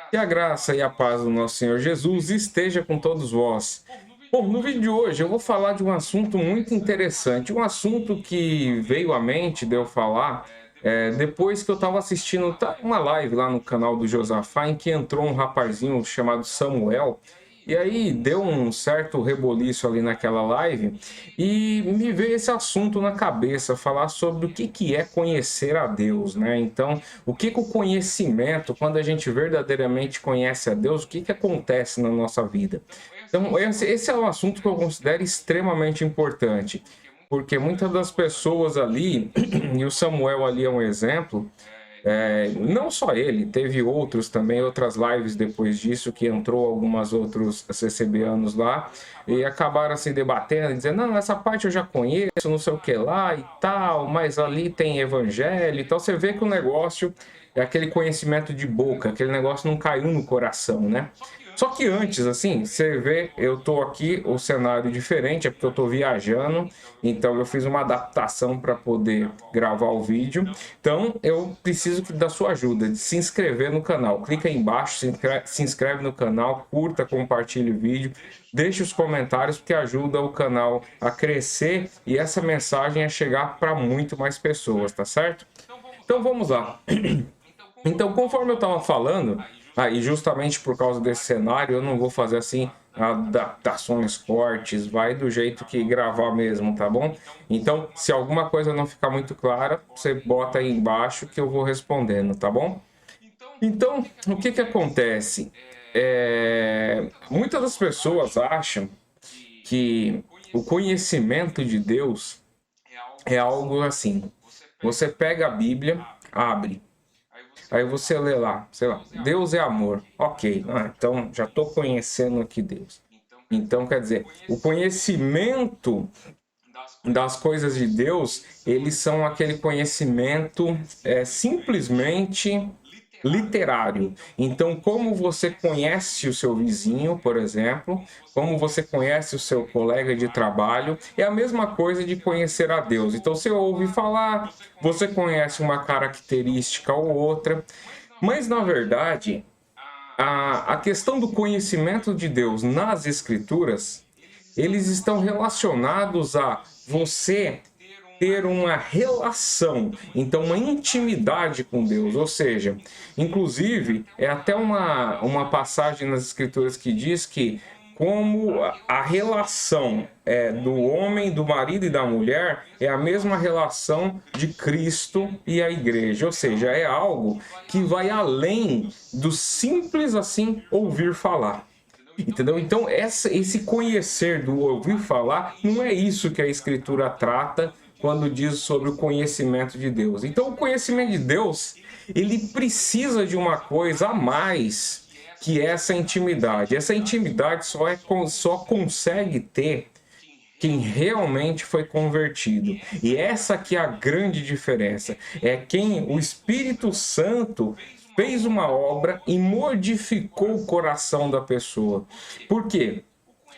Que a graça e a paz do nosso Senhor Jesus esteja com todos vós. Bom, no vídeo de hoje eu vou falar de um assunto muito interessante, um assunto que veio à mente de eu falar depois que eu estava assistindo uma live lá no canal do Josafá, em que entrou um rapazinho chamado Samuel, e aí deu um certo reboliço ali naquela live, e me veio esse assunto na cabeça, falar sobre o que é conhecer a Deus, né? Então, o que o conhecimento, quando a gente verdadeiramente conhece a Deus, o que acontece na nossa vida? Então, esse é um assunto que eu considero extremamente importante, porque muitas das pessoas ali, e o Samuel ali é um exemplo, não só ele, teve outros também, outras lives depois disso, que entrou algumas outros CCBanos lá, e acabaram se debatendo, dizendo, não, essa parte eu já conheço, não sei o que lá e tal, mas ali tem evangelho, então você vê que o negócio é aquele conhecimento de boca, aquele negócio não caiu no coração, né? Só que antes, assim, você vê, eu tô aqui, o cenário diferente, é porque eu tô viajando, então eu fiz uma adaptação para poder gravar o vídeo. Então eu preciso da sua ajuda, de se inscrever no canal. Clica aí embaixo, se inscreve no canal, curta, compartilhe o vídeo, deixe os comentários, porque ajuda o canal a crescer e essa mensagem a chegar para muito mais pessoas, tá certo? Então vamos lá. Então, conforme eu estava falando, e justamente por causa desse cenário, eu não vou fazer assim adaptações, cortes, vai do jeito que gravar mesmo, tá bom? Então, se alguma coisa não ficar muito clara, você bota aí embaixo que eu vou respondendo, tá bom? Então, o que acontece? Muitas das pessoas acham que o conhecimento de Deus é algo assim. Você pega a Bíblia, abre. Aí você lê lá, sei lá, Deus é amor. Ok, então já estou conhecendo aqui Deus. Então, quer dizer, o conhecimento das coisas de Deus, eles são aquele conhecimento simplesmente literário. Então, como você conhece o seu vizinho, por exemplo, como você conhece o seu colega de trabalho, é a mesma coisa de conhecer a Deus. Então, você ouve falar, você conhece uma característica ou outra, mas na verdade, a questão do conhecimento de Deus nas Escrituras, eles estão relacionados a você ter uma relação, então uma intimidade com Deus, ou seja, inclusive é até uma passagem nas Escrituras que diz que como a relação do homem, do marido e da mulher é a mesma relação de Cristo e a igreja, ou seja, é algo que vai além do simples assim ouvir falar. Entendeu? Então, esse conhecer do ouvir falar não é isso que a Escritura trata quando diz sobre o conhecimento de Deus. Então, o conhecimento de Deus, ele precisa de uma coisa a mais que essa intimidade. Essa intimidade só consegue ter quem realmente foi convertido. E essa aqui é a grande diferença. É quem o Espírito Santo fez uma obra e modificou o coração da pessoa. Por quê?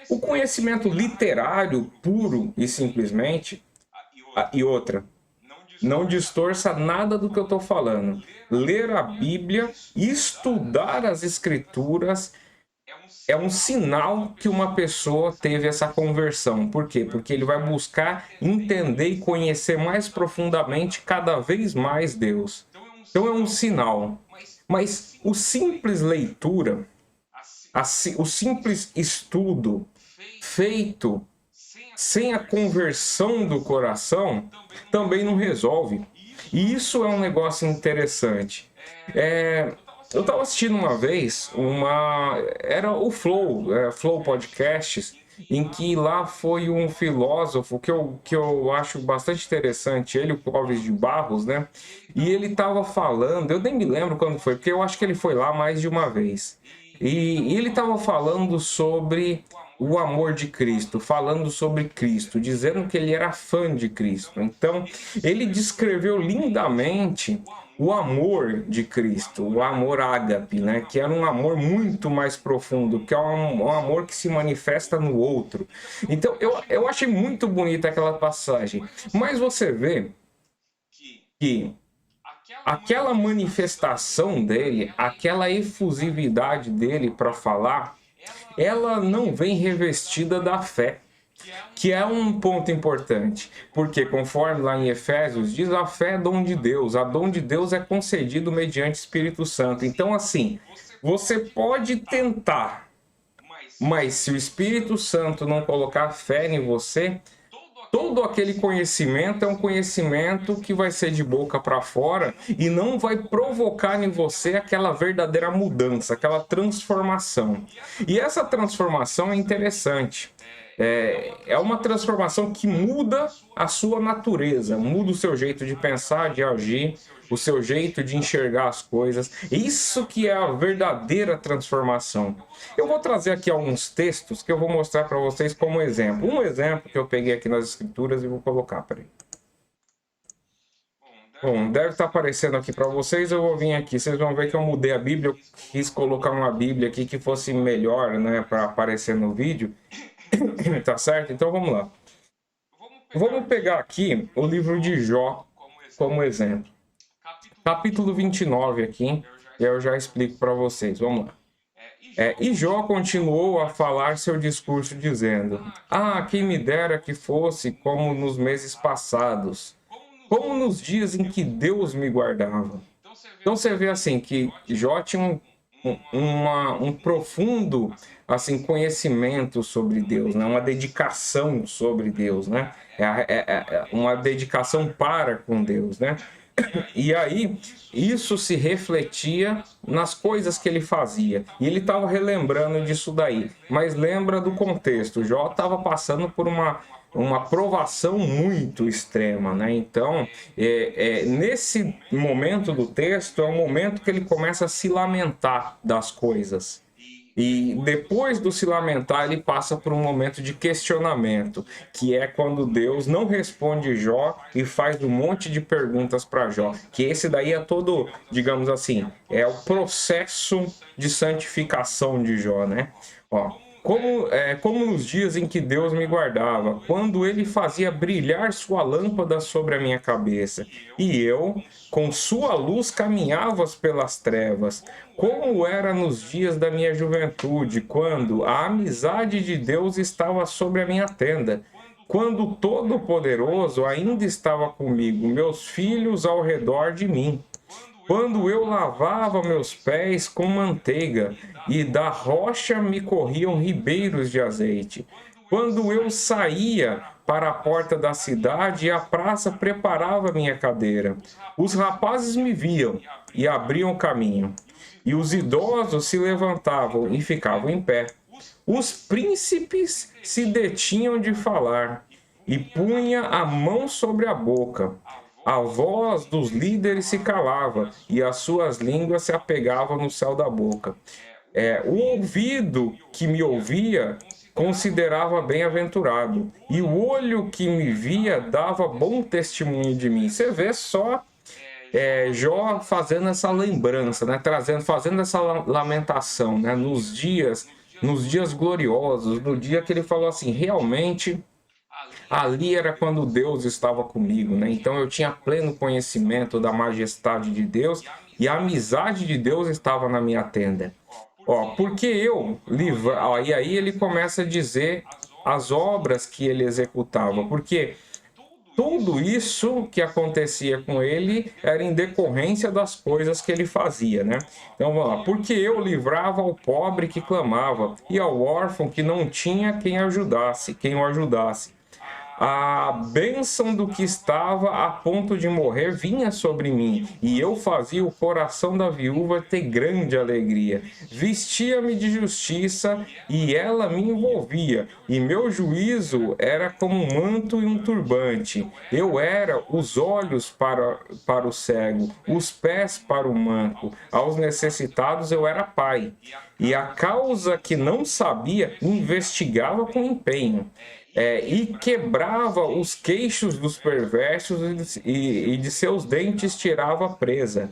O conhecimento literário, puro e simplesmente, e outra, não distorça nada do que eu estou falando. Ler a Bíblia, estudar as Escrituras, é um sinal que uma pessoa teve essa conversão. Por quê? Porque ele vai buscar entender e conhecer mais profundamente cada vez mais Deus. Então é um sinal. Mas o simples leitura, o simples estudo feito sem a conversão do coração também não resolve. E isso é um negócio interessante. Eu estava assistindo uma vez era o Flow Podcasts, em que lá foi um filósofo que eu acho bastante interessante, ele, o Clóvis de Barros, né? E ele estava falando, eu nem me lembro quando foi, porque eu acho que ele foi lá mais de uma vez. E ele estava falando sobre o amor de Cristo, falando sobre Cristo, dizendo que ele era fã de Cristo. Então, ele descreveu lindamente o amor de Cristo, o amor ágape, né? Que era um amor muito mais profundo, que é um amor que se manifesta no outro. Então, eu achei muito bonita aquela passagem. Mas você vê que aquela manifestação dele, aquela efusividade dele para falar, ela não vem revestida da fé, que é um ponto importante, porque conforme lá em Efésios diz, a fé é dom de Deus, a dom de Deus é concedido mediante Espírito Santo. Então, assim, você pode tentar, mas se o Espírito Santo não colocar fé em você, todo aquele conhecimento é um conhecimento que vai ser de boca para fora e não vai provocar em você aquela verdadeira mudança, aquela transformação. E essa transformação é interessante. É uma transformação que muda a sua natureza, muda o seu jeito de pensar, de agir, o seu jeito de enxergar as coisas. Isso que é a verdadeira transformação. Eu vou trazer aqui alguns textos que eu vou mostrar para vocês como exemplo. Um exemplo que eu peguei aqui nas escrituras e vou colocar, peraí. Bom, deve estar aparecendo aqui para vocês, eu vou vir aqui, vocês vão ver que eu mudei a Bíblia, eu quis colocar uma Bíblia aqui que fosse melhor, né, para aparecer no vídeo. Tá certo? Então vamos lá. Vamos pegar aqui o livro de Jó como exemplo. Capítulo 29 aqui, eu já explico para vocês. Vamos lá. E Jó continuou a falar seu discurso dizendo: Ah, quem me dera que fosse como nos meses passados, como nos dias em que Deus me guardava. Então você vê assim que Jó tinha um profundo assim conhecimento sobre Deus, né? Uma dedicação sobre Deus, né? Uma dedicação para com Deus, né? E aí isso se refletia nas coisas que ele fazia. E ele estava relembrando disso daí. Mas lembra do contexto. Jó estava passando por uma provação muito extrema, né? Então, nesse momento do texto, é o momento que ele começa a se lamentar das coisas. E depois do se lamentar, ele passa por um momento de questionamento, que é quando Deus não responde Jó e faz um monte de perguntas para Jó. Que esse daí é todo, digamos assim, é o processo de santificação de Jó, né? Ó, como nos dias em que Deus me guardava, quando ele fazia brilhar sua lâmpada sobre a minha cabeça, e eu, com sua luz, caminhava pelas trevas, como era nos dias da minha juventude, quando a amizade de Deus estava sobre a minha tenda, quando o Todo-Poderoso ainda estava comigo, meus filhos ao redor de mim. Quando eu lavava meus pés com manteiga, e da rocha me corriam ribeiros de azeite. Quando eu saía para a porta da cidade e a praça preparava minha cadeira, os rapazes me viam e abriam caminho. E os idosos se levantavam e ficavam em pé. Os príncipes se detinham de falar e punha a mão sobre a boca. A voz dos líderes se calava e as suas línguas se apegavam no céu da boca. O ouvido que me ouvia considerava bem-aventurado, e o olho que me via dava bom testemunho de mim. Você vê só Jó fazendo essa lembrança, né? Fazendo essa lamentação, né? Nos dias gloriosos, no dia que ele falou assim, realmente ali era quando Deus estava comigo, né? Então eu tinha pleno conhecimento da majestade de Deus e a amizade de Deus estava na minha tenda. Porque e aí ele começa a dizer as obras que ele executava, porque tudo isso que acontecia com ele era em decorrência das coisas que ele fazia, né? Então vamos lá. Porque eu livrava ao pobre que clamava e ao órfão que não tinha quem o ajudasse. A bênção do que estava a ponto de morrer vinha sobre mim, e eu fazia o coração da viúva ter grande alegria. Vestia-me de justiça, e ela me envolvia, e meu juízo era como um manto e um turbante. Eu era os olhos para o cego, os pés para o manco. Aos necessitados eu era pai, e a causa que não sabia investigava com empenho. E quebrava os queixos dos perversos e de seus dentes tirava a presa,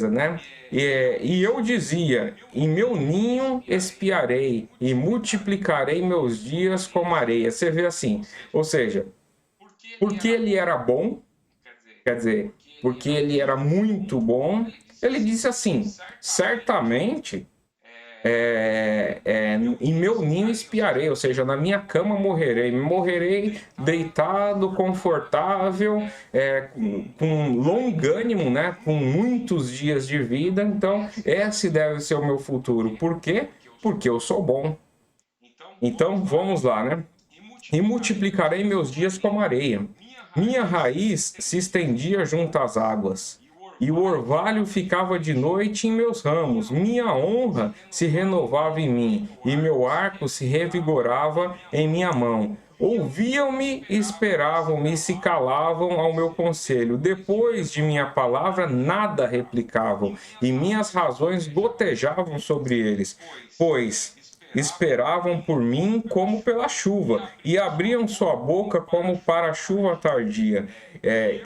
né? E eu dizia, em meu ninho espiarei e multiplicarei meus dias como areia. Você vê assim, ou seja, porque ele era bom, quer dizer, porque ele era muito bom, ele disse assim: certamente em meu ninho espiarei, ou seja, na minha cama morrerei deitado, confortável, com longânimo, né, com muitos dias de vida. Então, esse deve ser o meu futuro. Por quê? Porque eu sou bom. Então, vamos lá, né? E multiplicarei meus dias como areia. Minha raiz se estendia junto às águas, e o orvalho ficava de noite em meus ramos. Minha honra se renovava em mim, e meu arco se revigorava em minha mão. Ouviam-me, esperavam-me, se calavam ao meu conselho. Depois de minha palavra, nada replicavam, e minhas razões gotejavam sobre eles, pois esperavam por mim como pela chuva, e abriam sua boca como para a chuva tardia.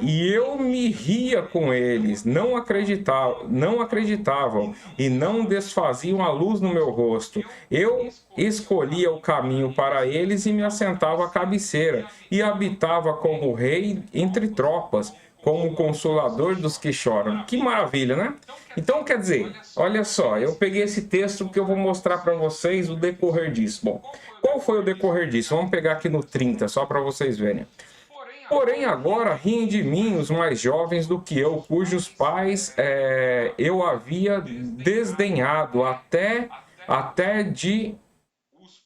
E eu me ria com eles, não acreditavam, e não desfaziam a luz no meu rosto. Eu escolhia o caminho para eles e me assentava à cabeceira, e habitava como rei entre tropas, como consolador dos que choram. Que maravilha, né? Então, quer dizer, olha só, eu peguei esse texto que eu vou mostrar para vocês o decorrer disso. Bom, qual foi o decorrer disso? Vamos pegar aqui no 30, só para vocês verem. Porém, agora riem de mim os mais jovens do que eu, cujos pais eu havia desdenhado até de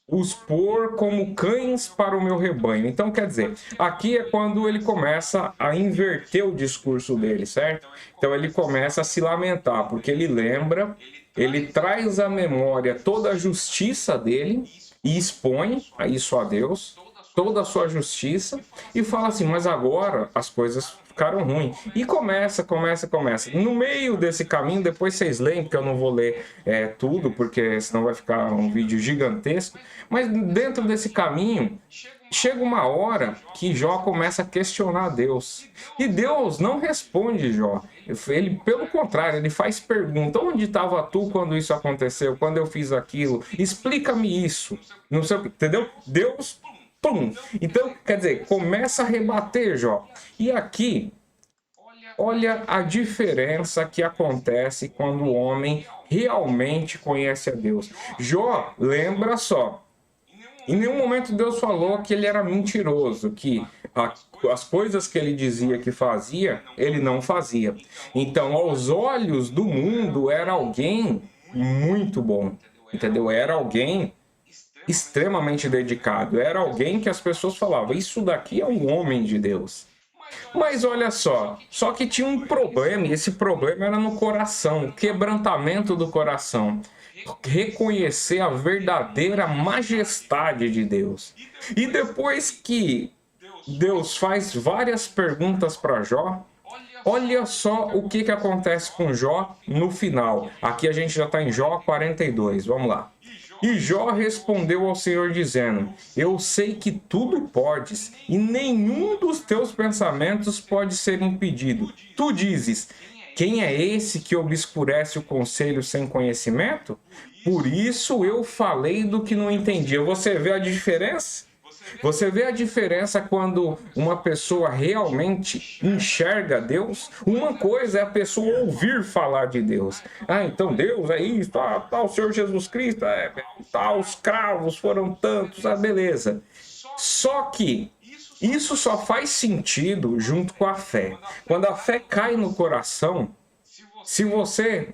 os pôr como cães para o meu rebanho. Então, quer dizer, aqui é quando ele começa a inverter o discurso dele, certo? Então, ele começa a se lamentar, porque ele lembra, ele traz à memória toda a justiça dele e expõe isso a Deus, toda a sua justiça, e fala assim: mas agora as coisas ficaram ruins. E começa. No meio desse caminho, depois vocês leem, porque eu não vou ler tudo, porque senão vai ficar um vídeo gigantesco. Mas dentro desse caminho, chega uma hora que Jó começa a questionar Deus. E Deus não responde Jó. Ele, pelo contrário, ele faz pergunta: onde estava tu quando isso aconteceu? Quando eu fiz aquilo? Explica-me isso. Não sei o que, entendeu? Deus... Pum! Então, quer dizer, começa a rebater Jó. E aqui, olha a diferença que acontece quando o homem realmente conhece a Deus. Jó, lembra só, em nenhum momento Deus falou que ele era mentiroso, que as coisas que ele dizia que fazia, ele não fazia. Então, aos olhos do mundo, era alguém muito bom, entendeu? Era alguém extremamente dedicado, era alguém que as pessoas falavam: isso daqui é um homem de Deus. Mas olha só que tinha um problema, e esse problema era no coração, o quebrantamento do coração, reconhecer a verdadeira majestade de Deus. E depois que Deus faz várias perguntas para Jó, olha só o que acontece com Jó no final. Aqui a gente já está em Jó 42, vamos lá. E Jó respondeu ao Senhor dizendo: eu sei que tudo podes, e nenhum dos teus pensamentos pode ser impedido. Tu dizes: quem é esse que obscurece o conselho sem conhecimento? Por isso eu falei do que não entendia. Você vê a diferença? Você vê a diferença quando uma pessoa realmente enxerga Deus? Uma coisa é a pessoa ouvir falar de Deus. Ah, então Deus é isso, o Senhor Jesus Cristo, os cravos foram tantos, beleza. Só que isso só faz sentido junto com a fé. Quando a fé cai no coração, se você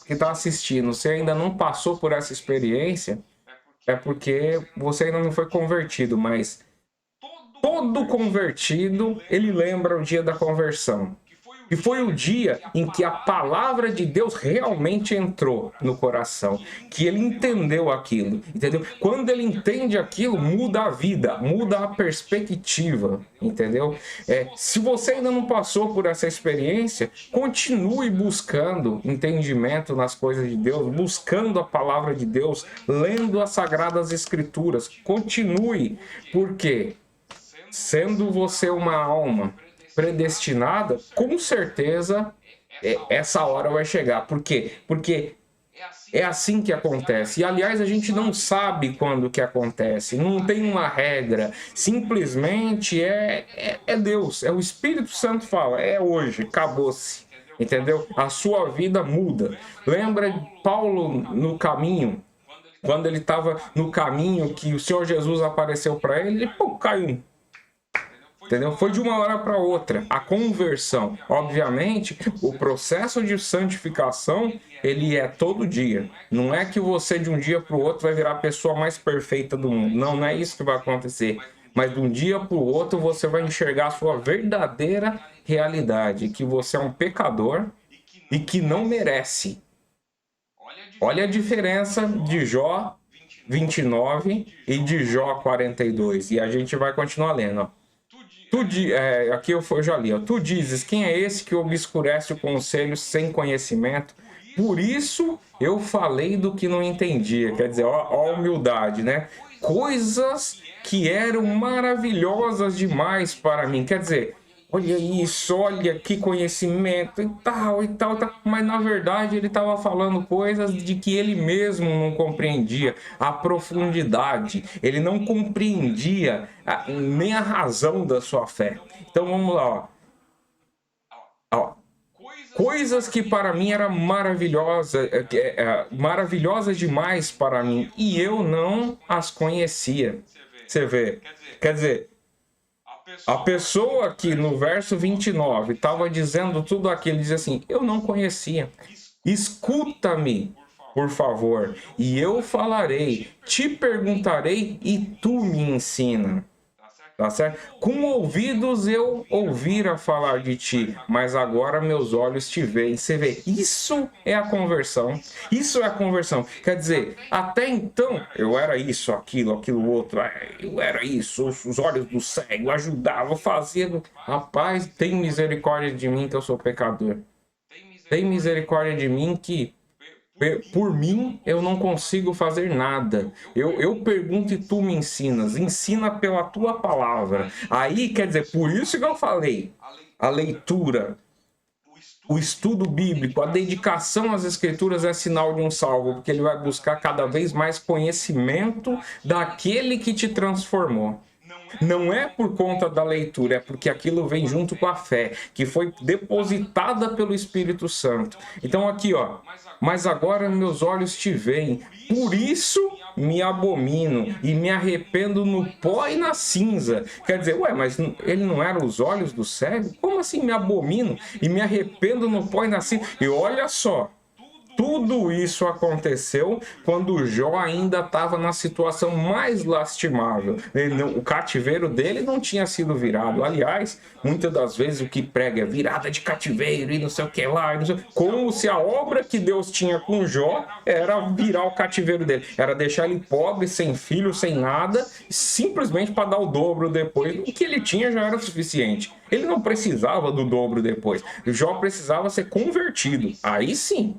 que está assistindo, você ainda não passou por essa experiência, é porque você ainda não foi convertido, mas todo convertido, ele lembra o dia da conversão. E foi o dia em que a palavra de Deus realmente entrou no coração, que ele entendeu aquilo, entendeu? Quando ele entende aquilo, muda a vida, muda a perspectiva, entendeu? Se você ainda não passou por essa experiência, continue buscando entendimento nas coisas de Deus, buscando a palavra de Deus, lendo as Sagradas Escrituras. Continue, porque sendo você uma alma predestinada, com certeza essa hora vai chegar. Por quê? Porque É assim que acontece. E, aliás, a gente não sabe quando que acontece. Não tem uma regra. Simplesmente é Deus. É o Espírito Santo fala. É hoje. Acabou-se. Entendeu? A sua vida muda. Lembra Paulo no caminho? Quando ele estava no caminho, que o Senhor Jesus apareceu para ele, pô, caiu. Entendeu? Foi de uma hora para outra. A conversão, obviamente, o processo de santificação, ele é todo dia. Não é que você de um dia para o outro vai virar a pessoa mais perfeita do mundo. Não, não é isso que vai acontecer. Mas de um dia para o outro você vai enxergar a sua verdadeira realidade, que você é um pecador e que não merece. Olha a diferença de Jó 29 e de Jó 42. E a gente vai continuar lendo, ó. Aqui eu já li, ó. Tu dizes, quem é esse que obscurece o conselho sem conhecimento? Por isso eu falei do que não entendia. Quer dizer, ó a humildade, né? Coisas que eram maravilhosas demais para mim. Quer dizer, olha isso, olha que conhecimento e tal, e tal, tal. Mas na verdade ele estava falando coisas de que ele mesmo não compreendia, a profundidade. Ele não compreendia nem a razão da sua fé. Então vamos lá, ó. Ó. Coisas que para mim eram maravilhosas demais para mim, e eu não as conhecia. Você vê, quer dizer, a pessoa que no verso 29 estava dizendo tudo aquilo, diz assim, eu não conhecia. Escuta-me, por favor, e eu falarei, te perguntarei e tu me ensina. Tá certo? Com ouvidos eu ouvira falar de ti, mas agora meus olhos te veem. Você vê, isso é a conversão. Isso é a conversão. Quer dizer, até então eu era isso, aquilo outro. Eu era isso, os olhos do cego, ajudava, fazia. Rapaz, tem misericórdia de mim que eu sou pecador. Tem misericórdia de mim que por mim, eu não consigo fazer nada. Eu pergunto e tu me ensinas. Ensina pela tua palavra. Aí, quer dizer, por isso que eu falei. A leitura, o estudo bíblico, a dedicação às escrituras é sinal de um salvo, porque ele vai buscar cada vez mais conhecimento daquele que te transformou. Não é por conta da leitura, é porque aquilo vem junto com a fé, que foi depositada pelo Espírito Santo. Então aqui, ó, mas agora meus olhos te veem, por isso me abomino e me arrependo no pó e na cinza. Quer dizer, ué, mas ele não era os olhos do cego? Como assim me abomino e me arrependo no pó e na cinza? E olha só, tudo isso aconteceu quando Jó ainda estava na situação mais lastimável. O cativeiro dele não tinha sido virado. Aliás, muitas das vezes o que prega é virada de cativeiro e não sei o que lá. Como se a obra que Deus tinha com Jó era virar o cativeiro dele. Era deixar ele pobre, sem filho, sem nada, simplesmente para dar o dobro depois. O que ele tinha já era suficiente. Ele não precisava do dobro depois. Jó precisava ser convertido. Aí sim.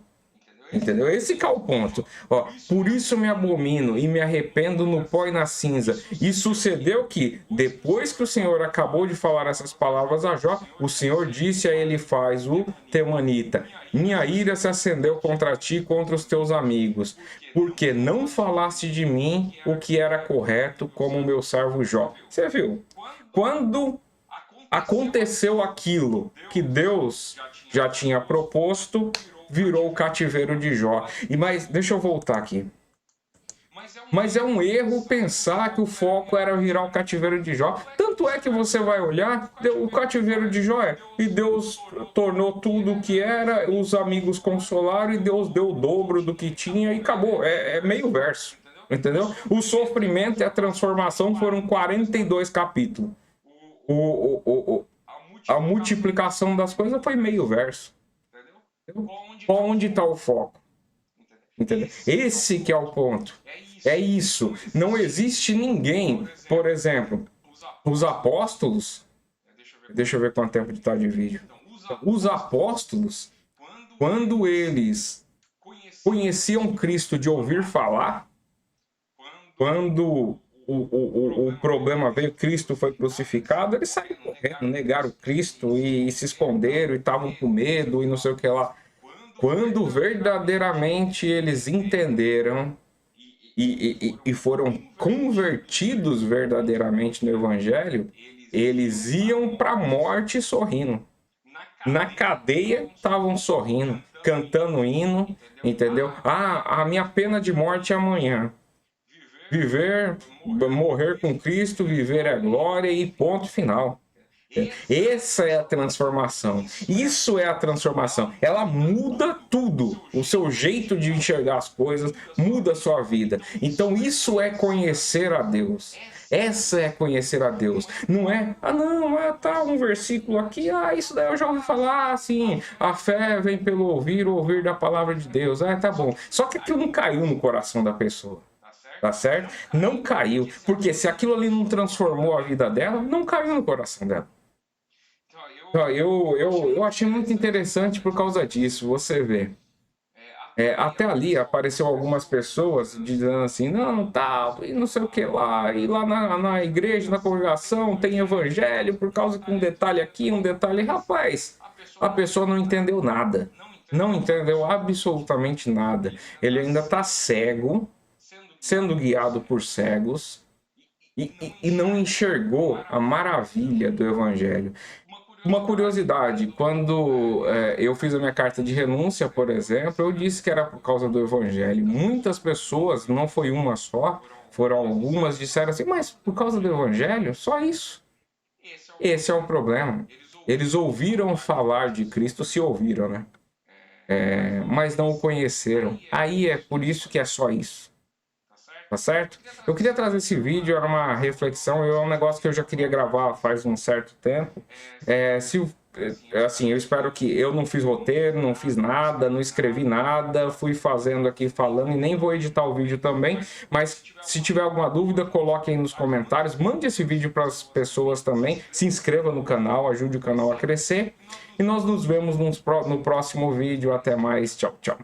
Entendeu? Esse que é o ponto. Ó, por isso me abomino e me arrependo no pó e na cinza. E sucedeu que, depois que o Senhor acabou de falar essas palavras a Jó, o Senhor disse a Elifaz, o temanita, minha ira se acendeu contra ti e contra os teus amigos, porque não falaste de mim o que era correto, como o meu servo Jó. Você viu? Quando aconteceu aquilo que Deus já tinha proposto, virou o cativeiro de Jó. Mas deixa eu voltar aqui. Mas é um erro pensar que o foco era virar o cativeiro de Jó. Tanto é que você vai olhar, o cativeiro de Jó e Deus tornou tudo o que era, os amigos consolaram e Deus deu o dobro do que tinha e acabou. É meio verso, entendeu? O sofrimento e a transformação foram 42 capítulos. A multiplicação das coisas foi meio verso. Onde está o foco? Entendeu? Esse que é o ponto. É isso. Não existe ninguém, por exemplo, os apóstolos. Deixa eu ver quanto tempo está de vídeo. Os apóstolos, quando eles conheciam Cristo de ouvir falar, quando o problema veio, Cristo foi crucificado, eles saíram correndo, negaram Cristo e se esconderam e estavam com medo e não sei o que lá. Quando verdadeiramente eles entenderam e foram convertidos verdadeiramente no Evangelho, eles iam para a morte sorrindo. Na cadeia estavam sorrindo, cantando hino, entendeu? Ah, a minha pena de morte é amanhã. Viver, morrer com Cristo, viver é glória e ponto final. Essa é a transformação. Isso é a transformação. Ela muda tudo. O seu jeito de enxergar as coisas muda a sua vida. Então isso é conhecer a Deus. Essa é conhecer a Deus. Não é, tá um versículo aqui, isso daí eu já ouvi falar, assim, a fé vem pelo ouvir da palavra de Deus. Tá bom. Só que aquilo não caiu no coração da pessoa. Tá certo? Não caiu. Porque se aquilo ali não transformou a vida dela, não caiu no coração dela. Eu achei muito interessante por causa disso, você vê. Até ali apareceu algumas pessoas dizendo assim, não, tá, e não sei o que lá, e lá na igreja, na congregação, tem evangelho, por causa que um detalhe aqui, um detalhe... Rapaz, a pessoa não entendeu nada, não entendeu absolutamente nada. Ele ainda está cego, sendo guiado por cegos, e não enxergou a maravilha do evangelho. Uma curiosidade, quando eu fiz a minha carta de renúncia, por exemplo, eu disse que era por causa do evangelho. Muitas pessoas, não foi uma só, foram algumas, disseram assim, mas por causa do evangelho? Só isso. Esse é o problema. Eles ouviram falar de Cristo, se ouviram, né? Mas não o conheceram. Aí é por isso que é só isso. Tá certo? Eu queria trazer esse vídeo, era uma reflexão, é um negócio que eu já queria gravar faz um certo tempo. Assim, eu espero que eu não fiz roteiro, não fiz nada, não escrevi nada, fui fazendo aqui, falando, e nem vou editar o vídeo também, mas se tiver alguma dúvida, coloque aí nos comentários, mande esse vídeo para as pessoas também, se inscreva no canal, ajude o canal a crescer, e nós nos vemos no próximo vídeo. Até mais, tchau, tchau.